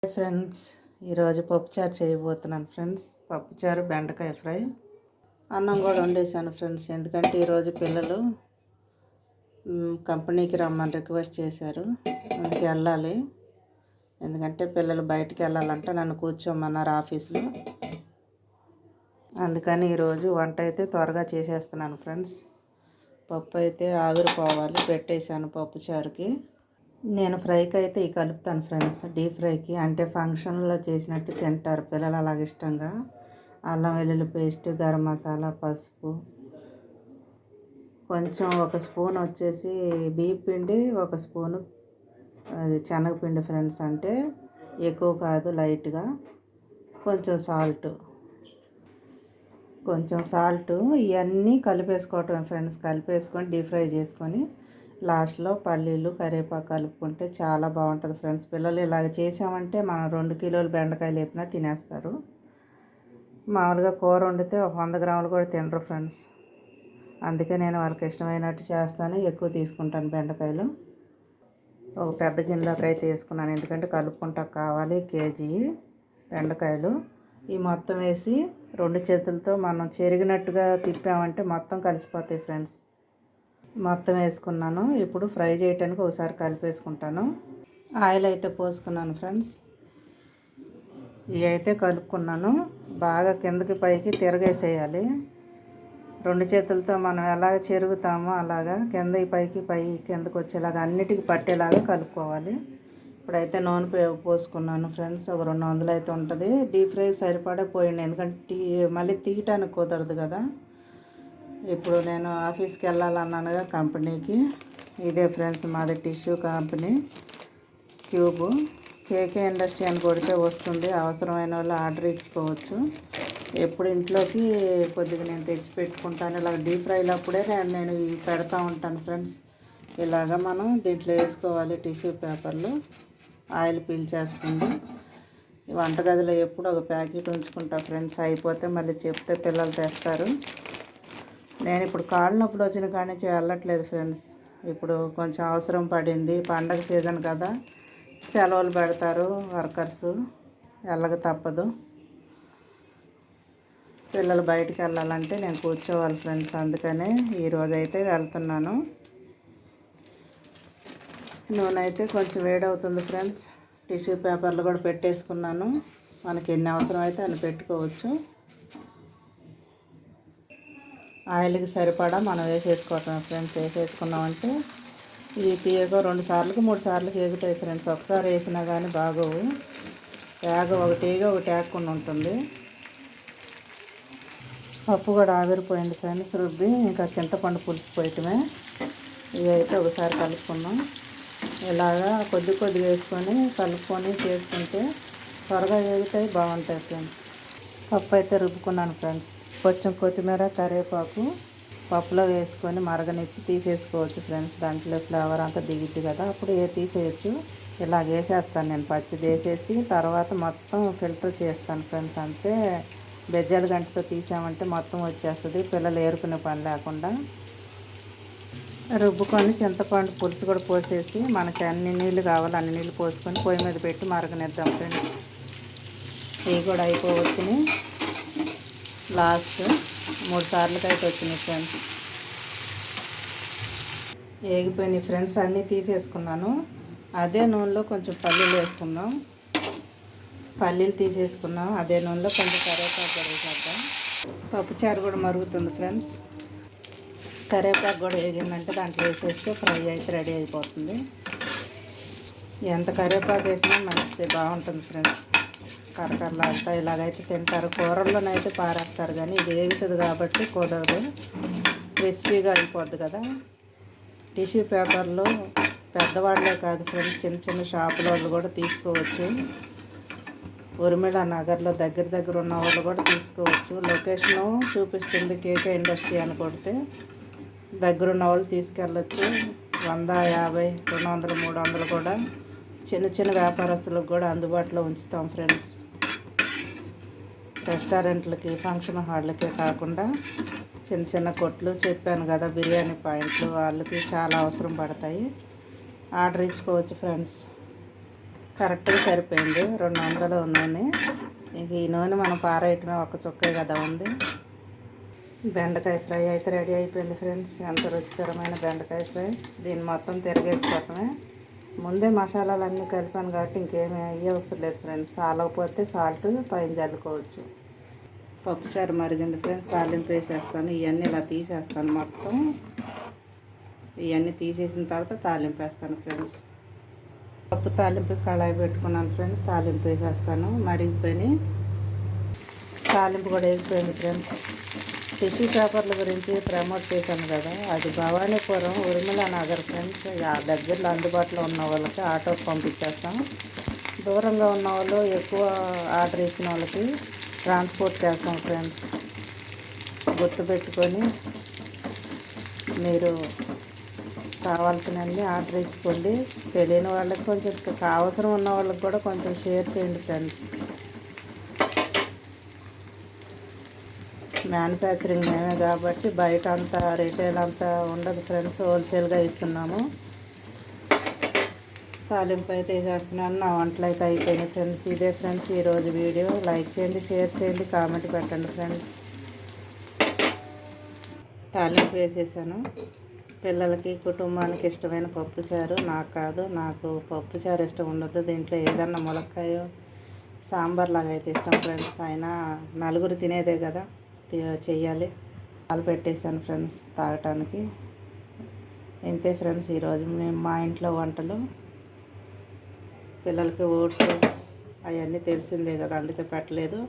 Friends, ఈరోజు పప్పుచారు చేయబోతున్నాను ఫ్రెండ్స్. పప్పుచారు బెండకాయ ఫ్రై, అన్నం కూడా వండేసాను ఫ్రెండ్స్. ఎందుకంటే ఈరోజు పిల్లలు కంపెనీకి రమ్మని రిక్వెస్ట్ చేశారు, అందుకే వెళ్ళాలి. ఎందుకంటే పిల్లలు బయటికి వెళ్ళాలంటే నన్ను కూర్చోమన్నారు ఆఫీస్లో. అందుకని ఈరోజు వంట అయితే త్వరగా చేసేస్తున్నాను ఫ్రెండ్స్. పప్పు అయితే ఆవిరి పోవాలి, పెట్టేశాను పప్పుచారుకి. నేను ఫ్రైకి అయితే ఇవి కలుపుతాను ఫ్రెండ్స్. డీప్ ఫ్రైకి అంటే ఫంక్షన్లో చేసినట్టు తింటారు పిల్లలు అలాగ ఇష్టంగా. అల్లం వెల్లుల్లి పేస్ట్, గరం మసాలా, పసుపు, కొంచెం ఒక స్పూన్ వచ్చేసి బియ్యం పిండి, ఒక స్పూను అది శనగపిండి ఫ్రెండ్స్. అంటే ఎక్కువ కాదు, లైట్గా. కొంచెం సాల్ట్ ఇవన్నీ కలిపేసుకోవటం ఫ్రెండ్స్. కలిపేసుకొని డీప్ ఫ్రై చేసుకొని లాస్ట్లో పల్లీలు, కరివేపాకు కలుపుకుంటే చాలా బాగుంటుంది ఫ్రెండ్స్. పిల్లలు ఇలాగ చేసామంటే మనం 2 కిలోలు బెండకాయలు వేపినా తినేస్తారు. మామూలుగా కూర వండితే ఒక 100 గ్రాములు కూడా తినరు ఫ్రెండ్స్. అందుకే నేను వాళ్ళకి ఇష్టమైనట్టు చేస్తాను, ఎక్కువ తీసుకుంటాను బెండకాయలు. ఒక పెద్ద గిన్నెలోకి అయితే వేసుకున్నాను, ఎందుకంటే కలుపుకుంటా కావాలి. కేజీ బెండకాయలు ఈ మొత్తం వేసి 2 చేతులతో మనం చెరిగినట్టుగా తిప్పామంటే మొత్తం కలిసిపోతాయి ఫ్రెండ్స్. మొత్తం వేసుకున్నాను. ఇప్పుడు ఫ్రై చేయడానికి ఒకసారి కలిపేసుకుంటాను. ఆయిల్ అయితే పోసుకున్నాను ఫ్రెండ్స్. ఇవి అయితే కలుపుకున్నాను. బాగా కిందకి పైకి తిరగేసేయాలి. 2 చేతులతో మనం ఎలాగ చెరుగుతామో అలాగా కిందకి పైకి కిందకి వచ్చేలాగా అన్నిటికీ పట్టేలాగా కలుపుకోవాలి. ఇప్పుడైతే నూనె పోసుకున్నాను ఫ్రెండ్స్. ఒక 200 అయితే ఉంటుంది. డీప్ ఫ్రై సరిపడే పోయండి, ఎందుకంటే మళ్ళీ తీయటానికి కుదరదు కదా. ఇప్పుడు నేను ఆఫీస్కి వెళ్ళాలన్నానుగా కంపెనీకి. ఇదే ఫ్రెండ్స్ మాది టిష్యూ కంపెనీ. క్యూబ్ కేకే ఇండస్ట్రీ అని కొడితే వస్తుంది. అవసరమైన వాళ్ళు ఆర్డర్ ఇచ్చుకోవచ్చు. ఎప్పుడు ఇంట్లోకి కొద్దిగా నేను తెచ్చి పెట్టుకుంటాను. ఇలా డీప్ ఫ్రైలప్పుడే నేను ఇవి పెడతా ఉంటాను ఫ్రెండ్స్. ఇలాగ మనం దీంట్లో వేసుకోవాలి టిష్యూ పేపర్లు. ఆయిల్ పీల్చేస్తుంది. వంటగదిలో ఎప్పుడు ఒక ప్యాకెట్ ఉంచుకుంటా ఫ్రెండ్స్. అయిపోతే మళ్ళీ చెప్తే పిల్లలు తెస్తారు. నేను ఇప్పుడు కాళ్ళు నొప్పులు వచ్చిన కాడి నుంచి వెళ్ళట్లేదు ఫ్రెండ్స్. ఇప్పుడు కొంచెం అవసరం పడింది, పండగ సీజన్ కదా, సెలవులు పెడతారు వర్కర్స్, వెళ్ళక తప్పదు. పిల్లలు బయటికి వెళ్ళాలంటే నేను కూర్చోవాలి ఫ్రెండ్స్. అందుకనే ఈరోజు అయితే వెళ్తున్నాను. నూనె అయితే కొంచెం వేడవుతుంది ఫ్రెండ్స్. టిష్యూ పేపర్లు కూడా పెట్టేసుకున్నాను. మనకి ఎన్ని అవసరం అయితే అన్ని పెట్టుకోవచ్చు. ఆయిల్కి సరిపడా మనం వేసేసుకోవటం ఫ్రెండ్స్. వేసేసుకున్నామంటే ఇది తీయగా 2 సార్లకి 3 సార్లకి ఎగుతాయి ఫ్రెండ్స్. ఒకసారి వేసినా కానీ బాగోవు. ఒకటిగా ఒకటి ఏగకుండా ఉంటుంది. పప్పు కూడా ఆవిరిపోయింది ఫ్రెండ్స్. రుబ్బి ఇంకా చింతపండు పులుసు పోయటమే. ఇవి అయితే ఒకసారి కలుపుకున్నాం. ఇలాగా కొద్దిగా వేసుకొని కలుపుకొని చేసుకుంటే త్వరగా ఎగుతాయి, బాగుంటాయి ఫ్రెండ్స్. పప్పు అయితే రుబ్బుకున్నాను ఫ్రెండ్స్. కొంచెం కొత్తిమీర, కరివేపాకు పప్పులో వేసుకొని మరగనిచ్చి తీసేసుకోవచ్చు ఫ్రెండ్స్. దాంట్లో ఫ్లేవర్ అంతా దిగిద్ది కదా, అప్పుడు తీసేయచ్చు. ఇలా వేసేస్తాను నేను. పచ్చిది వేసేసి తర్వాత మొత్తం ఫిల్టర్ చేస్తాను ఫ్రెండ్స్. అంతే బెజ్జాల గంటతో తీసామంటే మొత్తం వచ్చేస్తుంది, పిల్లలు ఏరుకునే పని లేకుండా. రుబ్బుకొని చింతపండు పులుసు కూడా పోసేసి మనకి అన్ని నీళ్ళు కావాలి అన్ని నీళ్ళు పోసుకొని పొయ్యి మీద పెట్టి మరగనిద్దాం ఫ్రెండ్స్. ఇవి కూడా అయిపోవచ్చుని. లాస్ట్ 3 సార్లకి అయితే వచ్చినాయి ఫ్రెండ్స్. వేగిపోయినాయి ఫ్రెండ్స్. అన్నీ తీసేసుకున్నాను. అదే నూనెలో కొంచెం పల్లీలు వేసుకుందాం. పల్లీలు తీసేసుకున్నాం. అదే నూనెలో కొంచెం కరివేపాకు కూడా వేసేద్దాం. పప్పుచారు కూడా మరుగుతుంది ఫ్రెండ్స్. కరివేపాకు కూడా వేగిందంటే దాంట్లో వేసేస్తే ఫ్రై అయితే రెడీ అయిపోతుంది. ఎంత కరివేపాకు వేసినా మంచిది, బాగుంటుంది ఫ్రెండ్స్. కరకరలాడుతా ఇలాగైతే తింటారు. కూరల్లోనైతే పారేస్తారు కానీ ఇది వేగుతుంది కాబట్టి కుదరదు, క్రిస్పీగా అయిపోద్ది కదా. టిష్యూ పేపర్లు పెద్దవాళ్ళే కాదు ఫ్రెండ్స్, చిన్న షాపుల వాళ్ళు కూడా తీసుకోవచ్చు. ఉర్మిళ నగర్లో దగ్గర ఉన్న వాళ్ళు కూడా తీసుకోవచ్చు. లొకేషను చూపిస్తుంది కేకే ఇండస్ట్రీ అని కొడితే దగ్గరున్న వాళ్ళు తీసుకెళ్ళచ్చు. 100, 50, 200, 300 కూడా చిన్న వ్యాపారస్తులకు కూడా అందుబాటులో ఉంచుతాం ఫ్రెండ్స్. రెస్టారెంట్లకి, ఫంక్షన్ హాళ్ళకే కాకుండా చిన్న కొట్లు చెప్పాను కదా, బిర్యానీ పాయింట్లు వాళ్ళకి చాలా అవసరం పడతాయి. ఆర్డర్ ఇచ్చుకోవచ్చు ఫ్రెండ్స్. కరెక్ట్గా సరిపోయింది 200 నూనె. ఇక ఈ నూనె మనం పారేయటమే, ఒక చుక్కే కదా ఉంది. బెండకాయ ఫ్రై అయితే రెడీ అయిపోయింది ఫ్రెండ్స్. ఎంత రుచికరమైన బెండకాయ ఫ్రై. దీన్ని మొత్తం తిరగేసుకోవటమే. ముందే మసాలాలన్నీ కలిపాను కాబట్టి ఇంకేమీ అయ్యే అవసరం లేదు ఫ్రెండ్స్. చాలకపోతే సాల్ట్ పైన చల్లుకోవచ్చు. పప్పుచారు మరిగింది ఫ్రెండ్స్. తాలింపు వేసేస్తాను. ఇవన్నీ ఇలా తీసేస్తాను మొత్తం. ఇవన్నీ తీసేసిన తర్వాత తాలింపు వేస్తాను ఫ్రెండ్స్. పప్పు తాలింపు కళాయి పెట్టుకున్నాను ఫ్రెండ్స్. తాలింపు వేసేస్తాను. మరిగిపోయి తాలింపు కూడా వేసిపోయింది ఫ్రెండ్స్. టిష్యూ పేపర్ల గురించి ప్రమోట్ చేశాను కదా, అది భవానీపురం ఉర్మిళ నగర్ ఫ్రెండ్స్. ఆ దగ్గరలో అందుబాటులో ఉన్న వాళ్ళకి ఆటోకి పంపించేస్తాం. దూరంగా ఉన్న వాళ్ళు ఎక్కువ ఆర్డర్ ఇచ్చిన వాళ్ళకి ట్రాన్స్పోర్ట్ చేస్తాం ఫ్రెండ్స్. గుర్తుపెట్టుకొని మీరు కావాల్సినవన్నీ ఆర్డర్ ఇచ్చుకోండి. తెలియని వాళ్ళకి కొంచెం అవసరం ఉన్న వాళ్ళకి కూడా కొంచెం షేర్ చేయండి ఫ్రెండ్స్. మ్యానుఫ్యాక్చరింగ్ మేమే కాబట్టి బయట అంతా రీటైల్ అంతా ఉండదు ఫ్రెండ్స్. హోల్సేల్గా ఇస్తున్నాము. తాలింపు అయితే వేసేస్తున్నాను. నా వంటలు అయితే అయిపోయినాయి ఫ్రెండ్స్. ఇదే ఫ్రెండ్స్ ఈరోజు వీడియో. లైక్ చేయండి, షేర్ చేయండి, కామెంట్ పెట్టండి ఫ్రెండ్స్. తాలింపు వేసేసాను. పిల్లలకి కుటుంబానికి ఇష్టమైన పప్పుచారు. నాకు కాదు, నాకు పప్పుచారు ఇష్టం ఉండదు. దీంట్లో ఏదన్నా ములక్కాయో సాంబార్ లాగా అయితే ఇష్టం ఫ్రెండ్స్. అయినా నలుగురు తినేదే కదా, చెయ్యాలి. పాలు పెట్టేశాను ఫ్రెండ్స్ తాగటానికి. ఇంతే ఫ్రెండ్స్ ఈరోజు మా ఇంట్లో వంటలు. పిల్లలకి ఓట్స్ అవన్నీ తెలిసిందే కదా, అందుకే పెట్టలేదు.